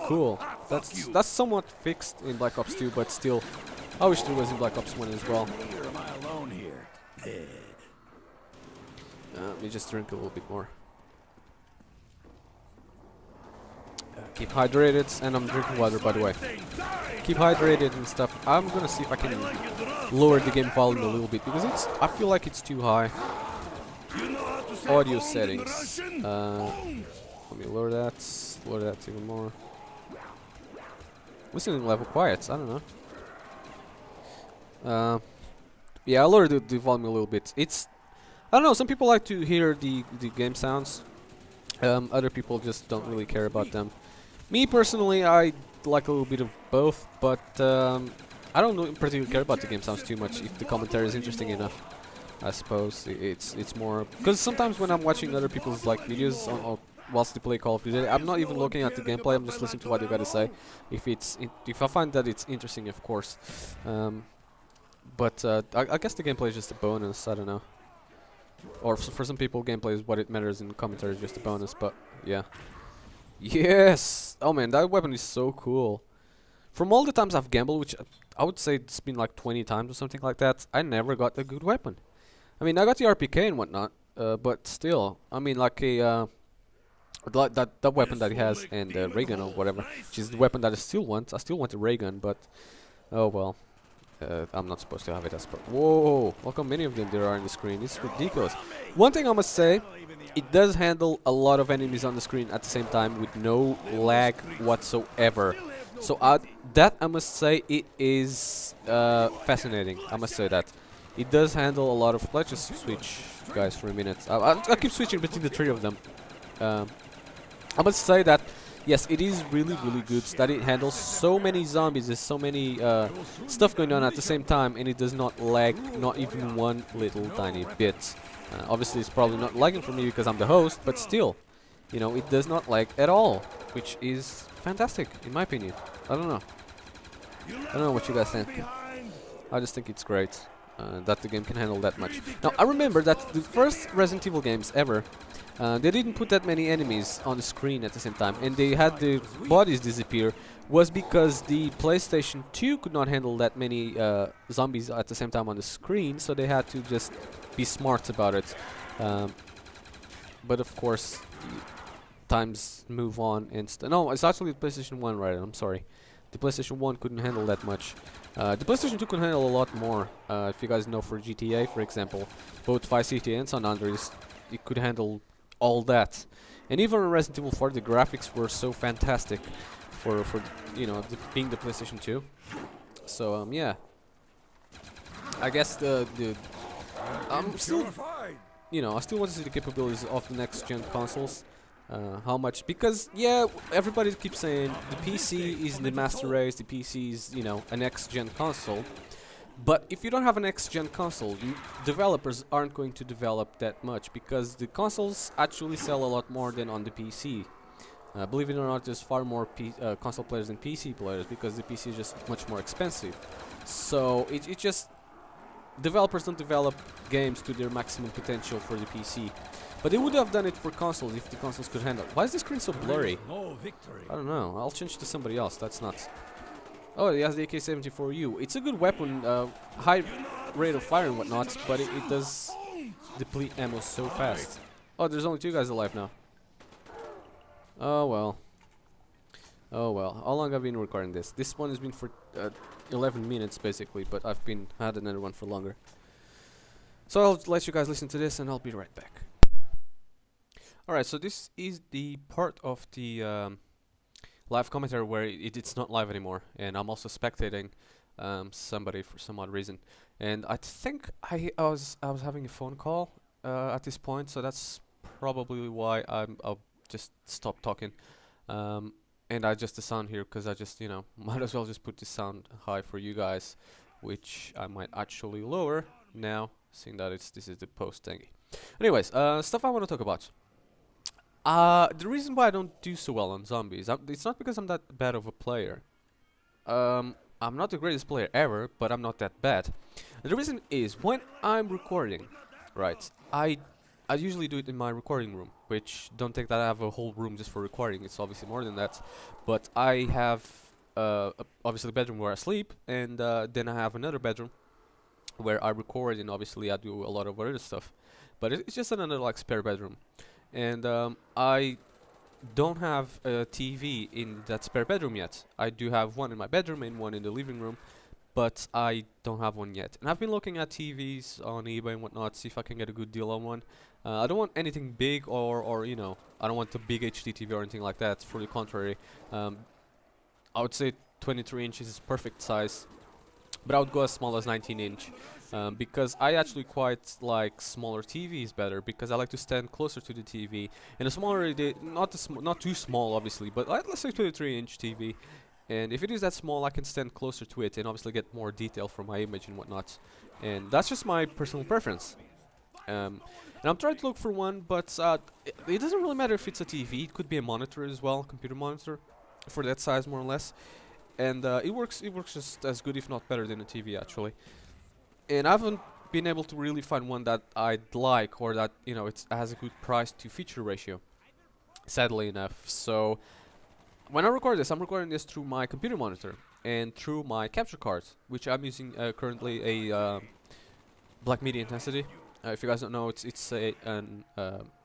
cool. That's somewhat fixed in Black Ops 2, but still, I wish there was in Black Ops 1 as well. Let me just drink a little bit more. Keep hydrated, and I'm drinking water, by the way. Keep hydrated and stuff. I'm gonna see if I can lower the game volume a little bit, because I feel like it's too high. Audio settings. Let me lower that even more. Listening level quiet, I don't know. Yeah, I lowered the volume a little bit. I don't know, some people like to hear the game sounds. Other people just don't really care about them. Me personally, I like a little bit of both, but I don't particularly care about the game sounds too much if the commentary is interesting enough. I suppose it's more because sometimes when I'm watching other people's like videos on whilst they play Call of Duty, I'm not even looking at the gameplay. I'm just listening to what they gotta say. If I find that it's interesting, of course. But I guess the gameplay is just a bonus. I don't know. Or for some people, gameplay is what it matters, and commentary is just a bonus. But yeah. Yes! Oh man, that weapon is so cool. From all the times I've gambled, which I would say it's been like 20 times or something like that, I never got a good weapon. I mean, I got the RPK and whatnot, but still, I mean, like that weapon that he has and the ray gun or whatever, which is the weapon that I still want. I still want the ray gun, but oh well. I'm not supposed to have it as per. Whoa! Look how many of them there are on the screen. It's ridiculous. One thing I must say, it does handle a lot of enemies on the screen at the same time with no lag whatsoever. So that I must say it is fascinating. I must say that it does handle a lot of. Let's just switch, guys, for a minute. I'll keep switching between the three of them. I must say that yes, it is really good that it handles so many zombies. There's so many stuff going on at the same time, and it does not lag, not even one little tiny bit. Obviously, it's probably not lagging for me because I'm the host, but still, you know, it does not lag at all, which is fantastic in my opinion. I don't know. I don't know what you guys think. I just think it's great that the game can handle that much. Now, I remember that the first Resident Evil games ever, they didn't put that many enemies on the screen at the same time, and they had the bodies disappear, was because the PlayStation 2 could not handle that many zombies at the same time on the screen, so they had to just be smart about it. But of course, times move on and no, it's actually the PlayStation 1, right? I'm sorry. The PlayStation 1 couldn't handle that much. The PlayStation 2 could handle a lot more. If you guys know, for GTA, for example, both Vice City and San Andreas, it could handle all that. And even in Resident Evil 4, the graphics were so fantastic for you know, being the PlayStation 2. So yeah, I guess I'm still, you know, I still want to see the capabilities of the next gen consoles. How much? Because yeah, everybody keeps saying the PC is the master race. The PC is, you know, a next gen console. But if you don't have an next-gen console, developers aren't going to develop that much, because the consoles actually sell a lot more than on the PC. Believe it or not, there's far more console players than PC players, because the PC is just much more expensive. So it just, developers don't develop games to their maximum potential for the PC. But they would have done it for consoles if the consoles could handle. Why is the screen so blurry? I don't know. I'll change to somebody else. That's nuts. Oh, he has the AK-74U. It's a good weapon, high rate of fire and whatnot, but it does deplete ammo so fast. Oh, there's only 2 guys alive now. Oh well. Oh well. How long have I been recording this? This one has been for 11 minutes basically, but I've had another one for longer. So I'll let you guys listen to this and I'll be right back. Alright, so this is the part of the live commentary where it's not live anymore, and I'm also spectating somebody for some odd reason. And I think I was having a phone call at this point, so that's probably why I'll just stop talking. And I adjust the sound here because I just, you know, might as well just put the sound high for you guys, which I might actually lower now, seeing that this is the post thingy. Anyways, stuff I want to talk about. The reason why I don't do so well on zombies, it's not because I'm that bad of a player. I'm not the greatest player ever, but I'm not that bad. And the reason is, when I'm recording, right, I I usually do it in my recording room, which don't think that I have a whole room just for recording. It's obviously more than that, but I have obviously a bedroom where I sleep, and then I have another bedroom where I record, and obviously I do a lot of other stuff. But it's just another like spare bedroom, and I don't have a TV in that spare bedroom yet. I do have one in my bedroom and one in the living room, but I don't have one yet. And I've been looking at TVs on eBay and whatnot, see if I can get a good deal on one. I don't want anything big or you know, I don't want a big HD TV or anything like that. For the contrary, I would say 23 inches is perfect size, but I would go as small as 19 inch. Because I actually quite like smaller TVs better, because I like to stand closer to the TV. And a smaller it is, not too small obviously, but let's say 23-inch TV. And if it is that small, I can stand closer to it and obviously get more detail from my image and whatnot. And that's just my personal preference. And I'm trying to look for one, but it doesn't really matter if it's a TV. It could be a monitor as well, computer monitor, for that size more or less. And it works just as good, if not better, than a TV actually. And I haven't been able to really find one that I'd like, or that, you know, it has a good price to feature ratio, sadly enough. So when I record this, I'm recording this through my computer monitor and through my capture card, which I'm using currently a Black Media Intensity. If you guys don't know, it's an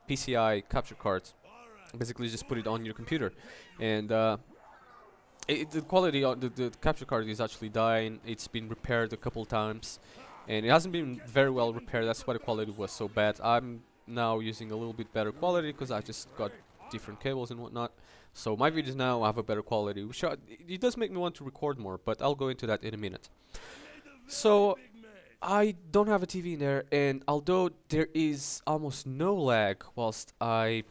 PCI capture card. Basically just put it on your computer, and the quality on the capture card is actually dying. It's been repaired a couple times, and it hasn't been very well repaired. That's why the quality was so bad. I'm now using a little bit better quality because I just got different cables and whatnot. So my videos now have a better quality, which it does make me want to record more, but I'll go into that in a minute. So I don't have a TV in there, and although there is almost no lag whilst I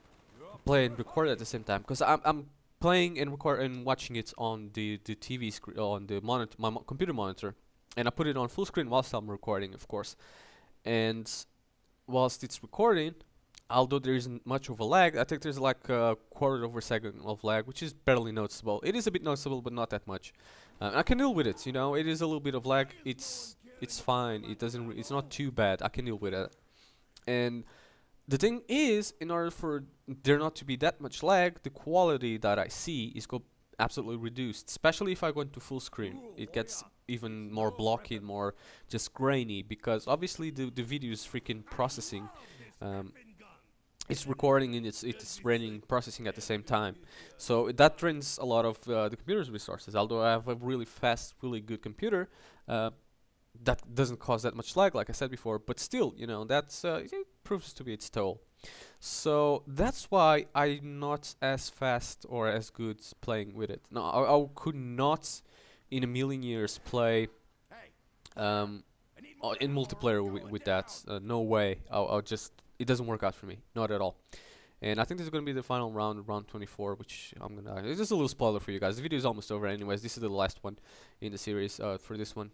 play and record at the same time, because I'm playing and record and watching it on the TV screen, on the monitor, my computer monitor, and I put it on full screen whilst I'm recording, of course. And whilst it's recording, although there isn't much of a lag, I think there's like a quarter of a second of lag, which is barely noticeable. It is a bit noticeable, but not that much. I can deal with it, you know. It is a little bit of lag. It's fine. It's not too bad. I can deal with it. And the thing is, in order for there not to be that much lag, the quality that I see is absolutely reduced. Especially if I go into full screen, it gets even more blocky, more just grainy, because obviously the video is freaking processing. It's recording and it's running processing at the same time, so that drains a lot of the computer's resources. Although I have a really fast, really good computer, that doesn't cause that much lag, like I said before. But still, you know, that's it proves to be its toll. So that's why I'm not as fast or as good playing with it. No, I could not in a million years play in multiplayer with that. No way. I'll just, it doesn't work out for me, not at all. And I think this is going to be the final round, round 24, which I'm gonna. It's just a little spoiler for you guys. The video is almost over, anyways. This is the last one in the series for this one.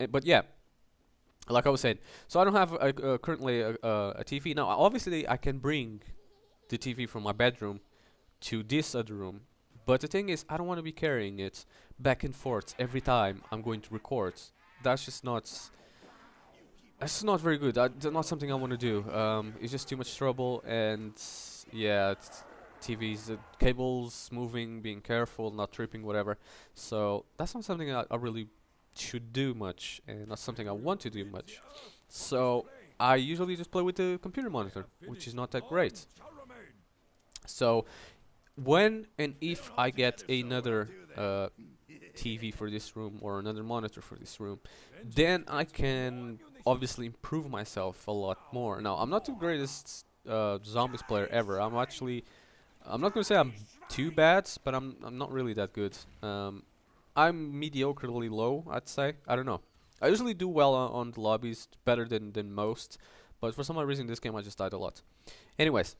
But yeah, like I was saying, so I don't have currently a TV now. Obviously, I can bring the TV from my bedroom to this other room, but the thing is, I don't want to be carrying it back and forth every time I'm going to record. That's just not. That's not very good. That's not something I want to do. It's just too much trouble, and yeah, TVs, cables moving, being careful, not tripping, whatever. So that's not something I really should do much, and not something I want to do much. So I usually just play with the computer monitor, which is not that great. So when and if I get another TV for this room or another monitor for this room, then I can obviously improve myself a lot more. Now, I'm not the greatest zombies player ever. I'm not gonna say I'm too bad, but I'm not really that good. I'm mediocrely low, I'd say. I don't know. I usually do well on the lobbies, better than most, but for some odd reason this game I just died a lot. Anyways,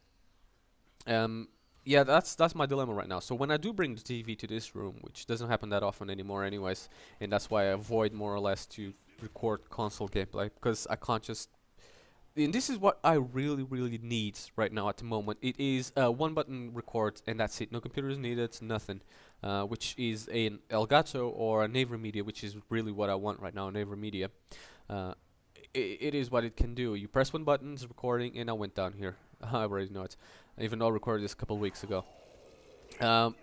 yeah, that's my dilemma right now. So when I do bring the TV to this room, which doesn't happen that often anymore anyways, and that's why I avoid more or less to record console gameplay, because I can't just. And this is what I really need right now at the moment. It is one button record, and that's it. No computers needed, nothing. Which is an Elgato or a NaverMedia, which is really what I want right now, NaverMedia. it is what it can do. You press one button, it's recording, and I went down here. I already know it, even though I recorded this a couple weeks ago. Um,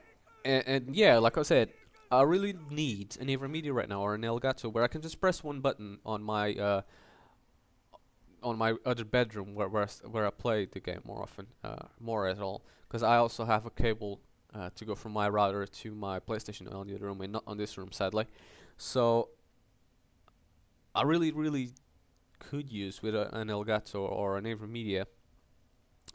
and yeah, like I said, I really need an Avaliable right now or an Elgato where I can just press one button on my other bedroom where I play the game more often, more at all, because I also have a cable to go from my router to my PlayStation on the other room and not on this room, sadly. So I really could use with an Elgato or an Avaliable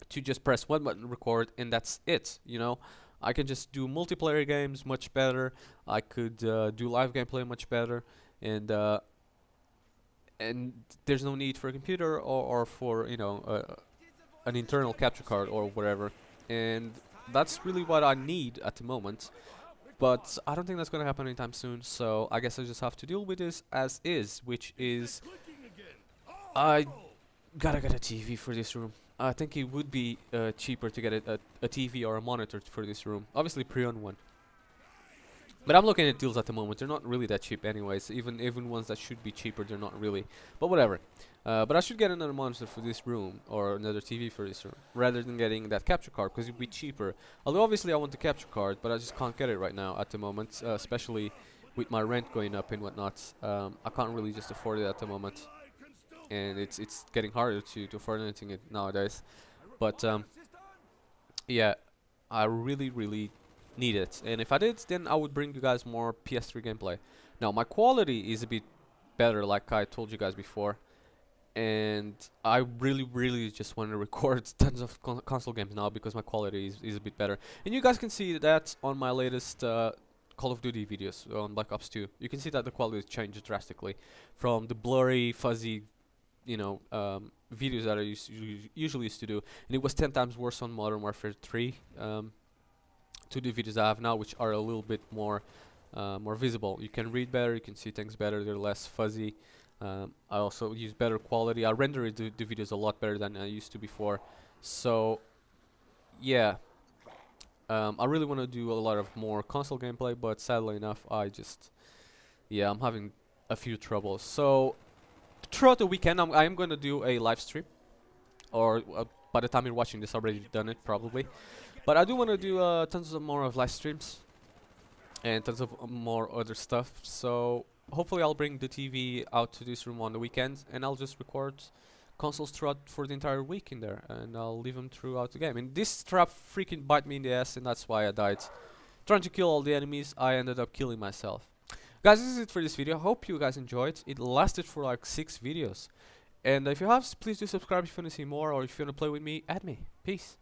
to just press one button, record, and that's it. You know, I can just do multiplayer games much better. I could do live gameplay much better, and there's no need for a computer or for an internal capture card or whatever. And that's really what I need at the moment. But I don't think that's gonna happen anytime soon. So I guess I just have to deal with this as is, which is I gotta get a TV for this room. I think it would be cheaper to get a TV or a monitor for this room. Obviously pre-owned one. But I'm looking at deals at the moment. They're not really that cheap anyways. Even ones that should be cheaper, they're not really. But whatever. But I should get another monitor for this room or another TV for this room rather than getting that capture card because it'd be cheaper. Although obviously I want the capture card, but I just can't get it right now at the moment, especially with my rent going up and whatnot. I can't really just afford it at the moment, and it's getting harder to afford anything nowadays. But yeah, I really need it, and if I did, then I would bring you guys more PS3 gameplay. Now my quality is a bit better, like I told you guys before, and I really just want to record tons of console games now because my quality is a bit better, and you guys can see that on my latest Call of Duty videos on Black Ops 2. You can see that the quality has changed drastically from the blurry, fuzzy, videos that I usually used to do, and it was 10 times worse on Modern Warfare 3. To the videos I have now, which are a little bit more visible. You can read better, you can see things better, they're less fuzzy. I also use better quality. I render the videos a lot better than I used to before. So yeah, I really want to do a lot of more console gameplay, but sadly enough, I'm having a few troubles. So throughout the weekend, I am going to do a live stream, or by the time you're watching this, already done it probably. But I do want to do tons of more of live streams and tons of more other stuff. So hopefully I'll bring the TV out to this room on the weekend, and I'll just record consoles throughout for the entire week in there, and I'll leave them throughout the game. And this trap freaking bite me in the ass, and that's why I died. Trying to kill all the enemies, I ended up killing myself. Guys, this is it for this video. Hope you guys enjoyed. It lasted for like 6 videos. And if you have, please do subscribe if you want to see more, or if you want to play with me, add me. Peace.